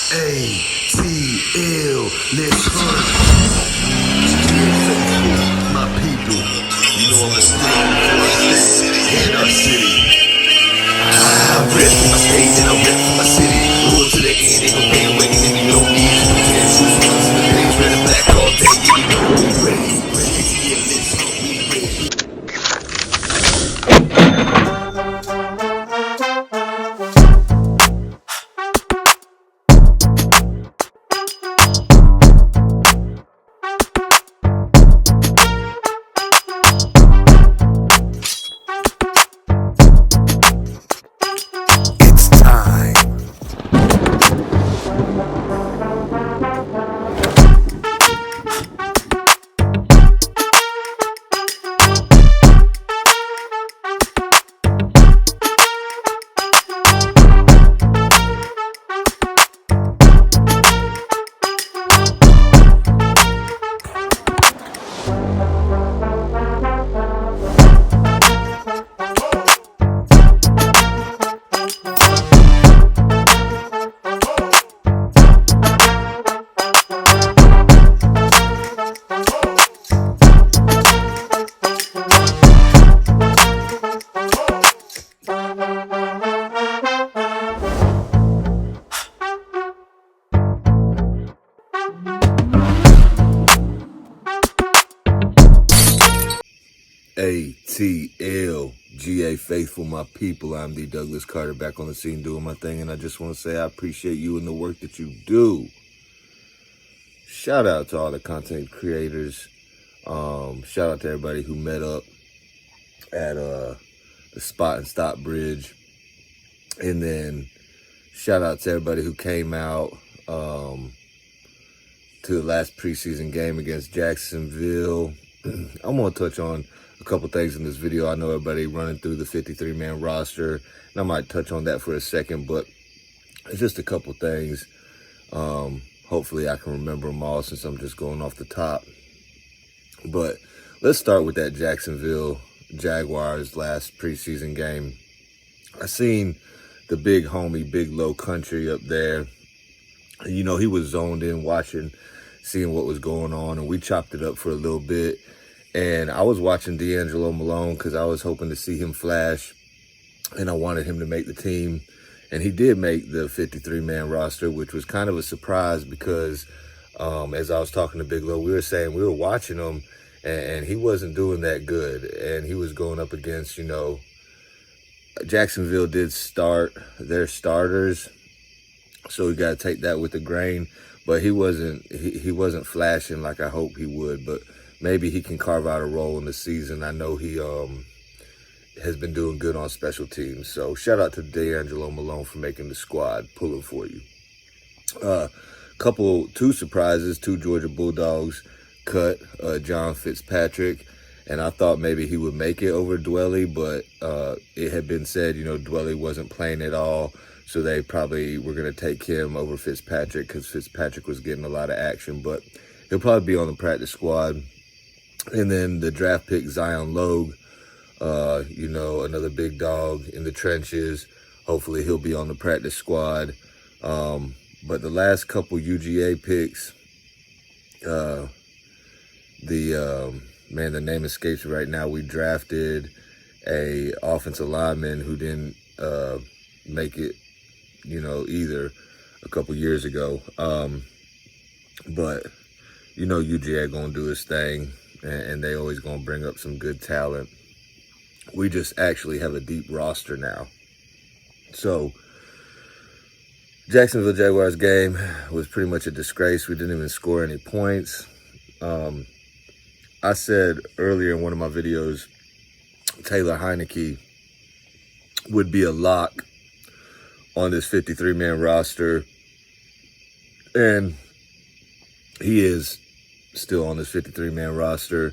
ATL, let's hunt. My people, you know I'm still on the state in our city. I rep for my state and I rep for my city. Roll to the end, ain't no bandwagon and we don't need to pretend. Choose ones in the days, red and black all day. Yeah, you know we ready. ATL, let's hunt, we ready. It's time. ATL.GA faithful, my people. I'm the Douglas Carter, back on the scene doing my thing, and I just want to say I appreciate you and the work that you do. Shout out to all the content creators. Shout out to everybody who met up at the Spot and Stop Bridge, and then shout out to everybody who came out to the last preseason game against Jacksonville. I'm gonna touch on a couple things in this video. I know everybody running through the 53-man roster, and I might touch on that for a second, but it's just a couple things. Hopefully I can remember them all since I'm just going off the top. But let's start with that Jacksonville Jaguars last preseason game. I seen the big homie, Big Low Country up there. You know, he was zoned in watching, seeing what was going on, and we chopped it up for a little bit. And I was watching D'Angelo Malone because I was hoping to see him flash, and I wanted him to make the team. And he did make the 53-man roster, which was kind of a surprise because as I was talking to Big Low, we were saying we were watching him, and he wasn't doing that good. And he was going up against, you know, Jacksonville did start their starters, so we got to take that with a grain. But he wasn't flashing like I hoped he would, but maybe he can carve out a role in the season. I know he has been doing good on special teams. So shout out to D'Angelo Malone for making the squad, pulling for you. Two surprises, two Georgia Bulldogs cut, John Fitzpatrick, and I thought maybe he would make it over Dwelly, but it had been said, you know, Dwelly wasn't playing at all, so they probably were going to take him over Fitzpatrick because Fitzpatrick was getting a lot of action, but he'll probably be on the practice squad. And then the draft pick, Zion Logue, you know, another big dog in the trenches. Hopefully he'll be on the practice squad. But the last couple UGA picks, man, the name escapes me right now. We drafted a offensive lineman who didn't make it, you know, either a couple years ago. But, you know, UGA gonna do his thing, and they always gonna bring up some good talent. We just actually have a deep roster now. So Jacksonville Jaguars game was pretty much a disgrace. We didn't even score any points. I said earlier in one of my videos, Taylor Heineke would be a lock on this 53-man roster, and he is still on this 53-man roster.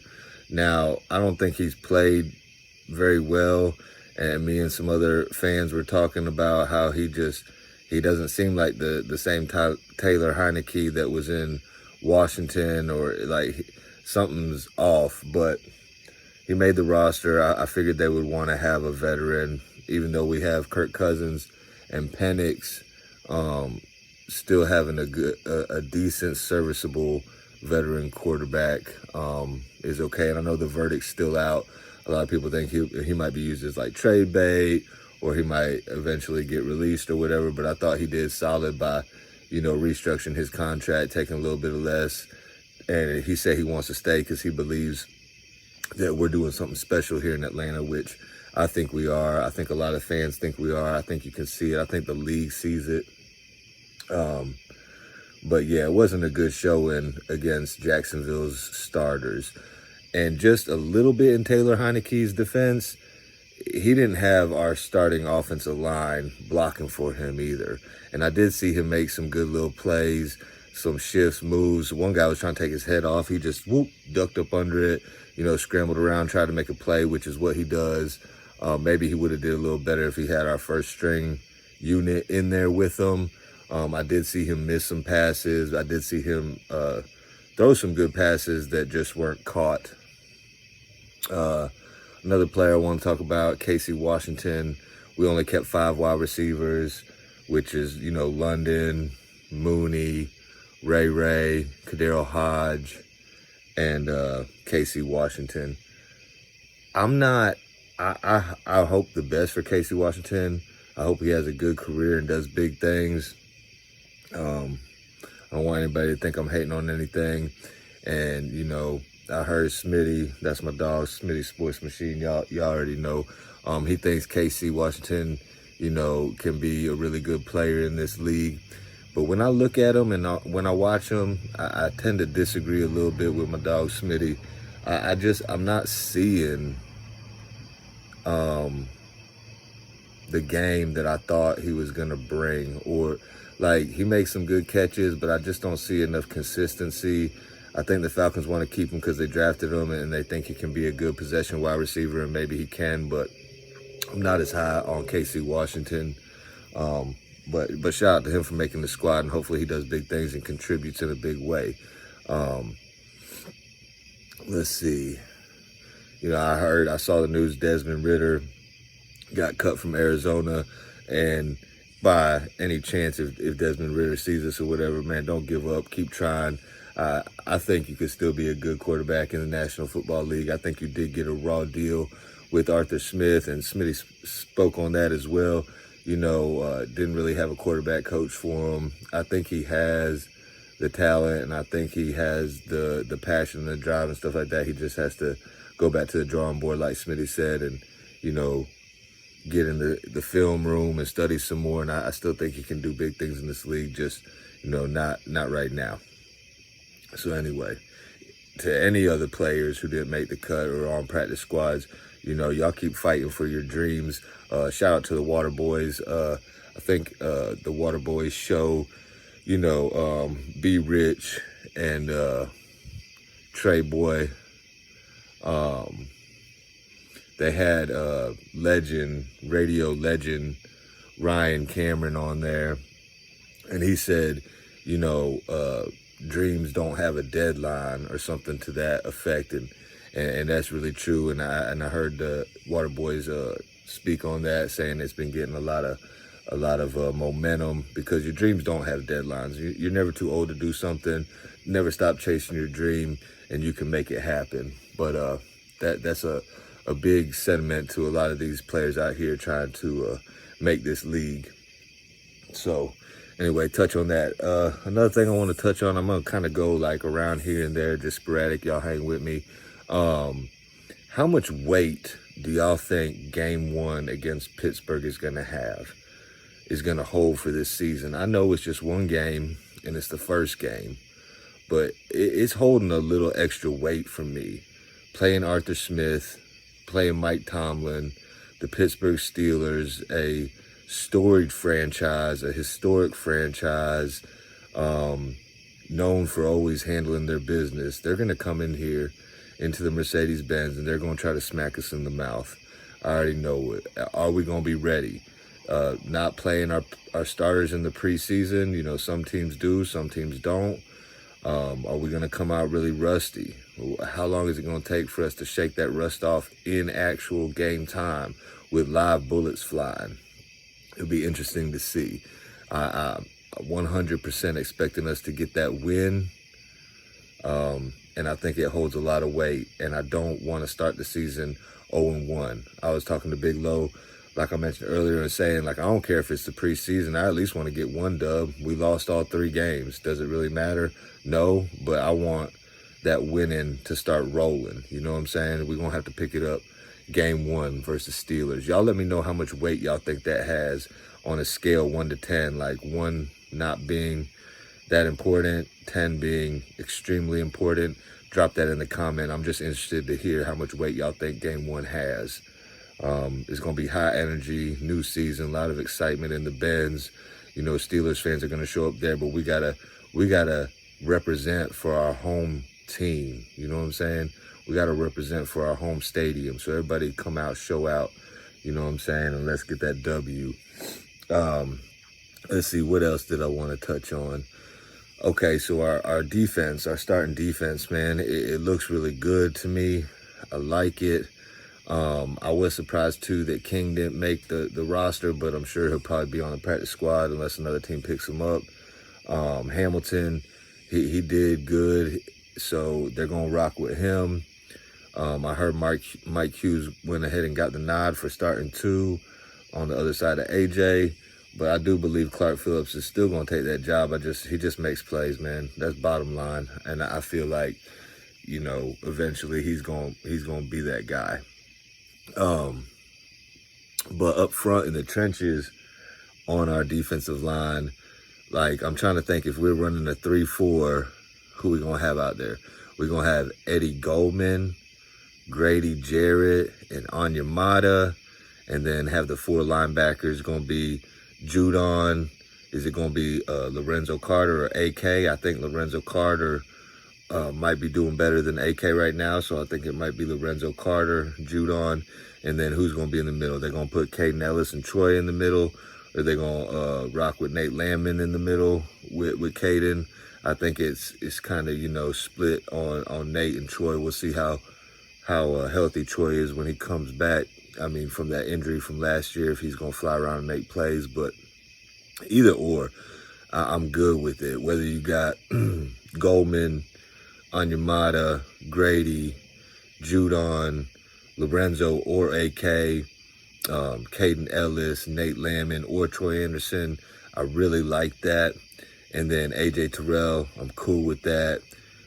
Now, I don't think he's played very well, and me and some other fans were talking about how he doesn't seem like the same Taylor Heineke that was in Washington, or like something's off. But he made the roster. I figured they would want to have a veteran, even though we have Kirk Cousins and Penix. still having a decent, serviceable veteran quarterback is okay. And I know the verdict's still out. A lot of people think he might be used as like trade bait, or he might eventually get released or whatever. But I thought he did solid by, restructuring his contract, taking a little bit of less. And he said he wants to stay because he believes that we're doing something special here in Atlanta, which I think we are. I think a lot of fans think we are. I think you can see it. I think the league sees it. But yeah, it wasn't a good showing against Jacksonville's starters. And just a little bit in Taylor Heineke's defense, he didn't have our starting offensive line blocking for him either. And I did see him make some good little plays, some shifts, moves. One guy was trying to take his head off. He just ducked up under it, scrambled around, tried to make a play, which is what he does. Maybe he would have did a little better if he had our first string unit in there with him. I did see him miss some passes. I did see him throw some good passes that just weren't caught. Another player I want to talk about, Casey Washington. We only kept 5 wide receivers, which is, London, Mooney, Ray, Kadero Hodge, and Casey Washington. I hope the best for Casey Washington. I hope he has a good career and does big things. I don't want anybody to think I'm hating on anything. And, I heard Smitty, that's my dog, Smitty Sports Machine. Y'all already know. He thinks Casey Washington, can be a really good player in this league. But when I look at him and when I watch him, I tend to disagree a little bit with my dog Smitty. I'm not seeing the game that I thought he was going to bring. Or, like, he makes some good catches, but I just don't see enough consistency. I think the Falcons want to keep him because they drafted him and they think he can be a good possession wide receiver, and maybe he can, but I'm not as high on Casey Washington. But shout out to him for making the squad, and hopefully he does big things and contributes in a big way. Let's see. I saw the news Desmond Ridder got cut from Arizona, and by any chance, if Desmond Ridder sees this or whatever, man, don't give up. Keep trying. I think you could still be a good quarterback in the National Football League. I think you did get a raw deal with Arthur Smith, and Smitty spoke on that as well. Didn't really have a quarterback coach for him. I think he has the talent, and I think he has the passion and the drive and stuff like that. He just has to go back to the drawing board, like Smitty said, and, get in the film room and study some more. And I still think he can do big things in this league, just, not right now. So anyway, to any other players who didn't make the cut or are on practice squads, y'all keep fighting for your dreams. Shout out to the Water Boys. I think the Water Boys show, Be Rich and Trey Boy. They had radio legend Ryan Cameron on there, and he said, dreams don't have a deadline or something to that effect, and that's really true. And I heard the Water Boys speak on that, saying it's been getting a lot of momentum because your dreams don't have deadlines. You're never too old to do something. Never stop chasing your dream, and you can make it happen. But that's a big sentiment to a lot of these players out here trying to make this league. So anyway, touch on that. Another thing I want to touch on, I'm going to kind of go like around here and there, just sporadic. Y'all hang with me. How much weight do y'all think game 1 against Pittsburgh is going to hold for this season? I know it's just one game and it's the first game, but it's holding a little extra weight for me. Playing Arthur Smith, playing Mike Tomlin, the Pittsburgh Steelers, a storied franchise, a historic franchise, known for always handling their business. They're going to come in here into the Mercedes-Benz and they're going to try to smack us in the mouth. I already know it. Are we going to be ready? Not playing our starters in the preseason. Some teams do, some teams don't. Are we going to come out really rusty? How long is it going to take for us to shake that rust off in actual game time with live bullets flying? It'll be interesting to see. I'm 100% expecting us to get that win. And I think it holds a lot of weight. And I don't want to start the season 0-1. I was talking to Big Low, like I mentioned earlier, and saying, like, I don't care if it's the preseason. I at least want to get one dub. We lost all 3 games. Does it really matter? No, but I want that winning to start rolling. You know what I'm saying? We're going to have to pick it up game 1 versus Steelers. Y'all let me know how much weight y'all think that has on a scale 1 to 10, like 1 not being that important, 10 being extremely important. Drop that in the comment. I'm just interested to hear how much weight y'all think game 1 has. It's going to be high energy, new season, a lot of excitement in the Benz. You know, Steelers fans are going to show up there, but we gotta represent for our home team. You know what I'm saying? We got to represent for our home stadium. So everybody come out, show out, you know what I'm saying? And let's get that W. Let's see, what else did I want to touch on? Okay, so our defense, our starting defense, man, it looks really good to me. I like it. I was surprised, too, that King didn't make the roster, but I'm sure he'll probably be on the practice squad unless another team picks him up. Hamilton, he did good, so they're going to rock with him. I heard Mike Hughes went ahead and got the nod for starting 2 on the other side of AJ. But I do believe Clark Phillips is still going to take that job. He just makes plays, man. That's bottom line. And I feel like, you know, eventually he's going to be that guy. But up front in the trenches on our defensive line, like, I'm trying to think, if we're running a 3-4, who we going to have out there? We're going to have Eddie Goldman, Grady Jarrett, and Onyemata, and then have the 4 linebackers going to be Judon. Is it going to be Lorenzo Carter or AK? I think Lorenzo Carter might be doing better than AK right now, so I think it might be Lorenzo Carter, Judon, and then who's going to be in the middle? They're going to put Caden Ellis and Troy in the middle, or they're going to rock with Nate Landman in the middle with Caden. I think it's kind of, you know, split on Nate and Troy. We'll see how healthy Troy is when he comes back. I mean, from that injury from last year, if he's going to fly around and make plays. But either or, I'm good with it. Whether you got Goldman, Onyemata, Grady, Judon, Lorenzo, or AK, Caden Ellis, Nate Landman, or Troy Anderson, I really like that. And then AJ Terrell, I'm cool with that.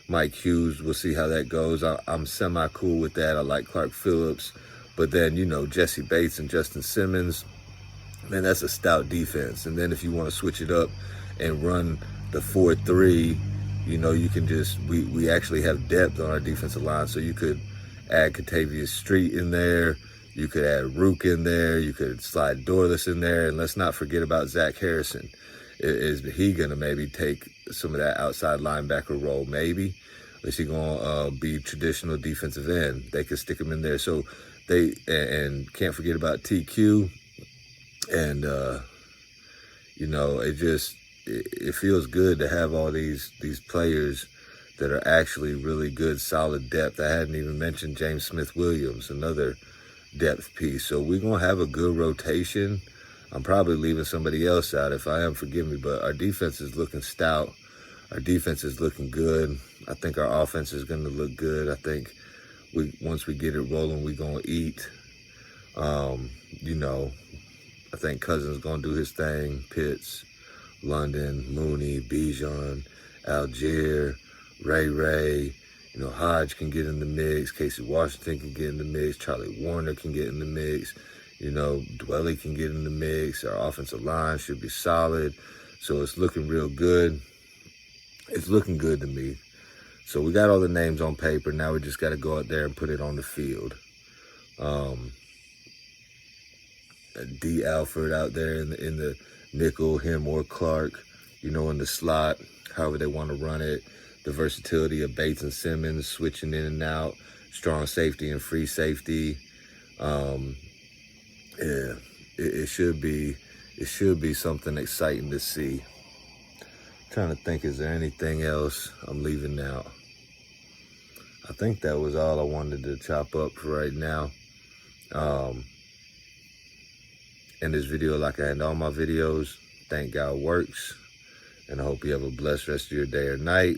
Mike Hughes, we'll see how that goes. I'm semi-cool with that. I like Clark Phillips. But then, you know, Jesse Bates and Justin Simmons, man, that's a stout defense. And then if you want to switch it up and run the 4-3, you know, you can just, we actually have depth on our defensive line. So you could add Katavius Street in there. You could add Rook in there. You could slide Dorless in there. And let's not forget about Zach Harrison. Is he going to maybe take some of that outside linebacker role? Maybe. Is he going to be traditional defensive end? They could stick him in there. So and can't forget about TQ. And, you know, it feels good to have all these players that are actually really good, solid depth. I hadn't even mentioned James Smith-Williams, another depth piece. So we're going to have a good rotation. I'm probably leaving somebody else out. If I am, forgive me, but our defense is looking stout. Our defense is looking good. I think our offense is going to look good. I think once we get it rolling, we're going to eat. You know, I think Cousins going to do his thing. Pitts, London, Mooney, Bijan, Algier, Ray. You know, Hodge can get in the mix. Casey Washington can get in the mix. Charlie Warner can get in the mix. You know, Dwelly can get in the mix. Our offensive line should be solid. So it's looking real good. It's looking good to me. So we got all the names on paper. Now we just got to go out there and put it on the field. D. Alford out there in the nickel, him or Clark, you know, in the slot, however they want to run it. The versatility of Bates and Simmons, switching in and out, strong safety and free safety. Yeah, it should be something exciting to see. Trying to think, is there anything else I'm leaving out? I think that was all I wanted to chop up for right now. In this video, like I end all my videos, thank God works. And I hope you have a blessed rest of your day or night.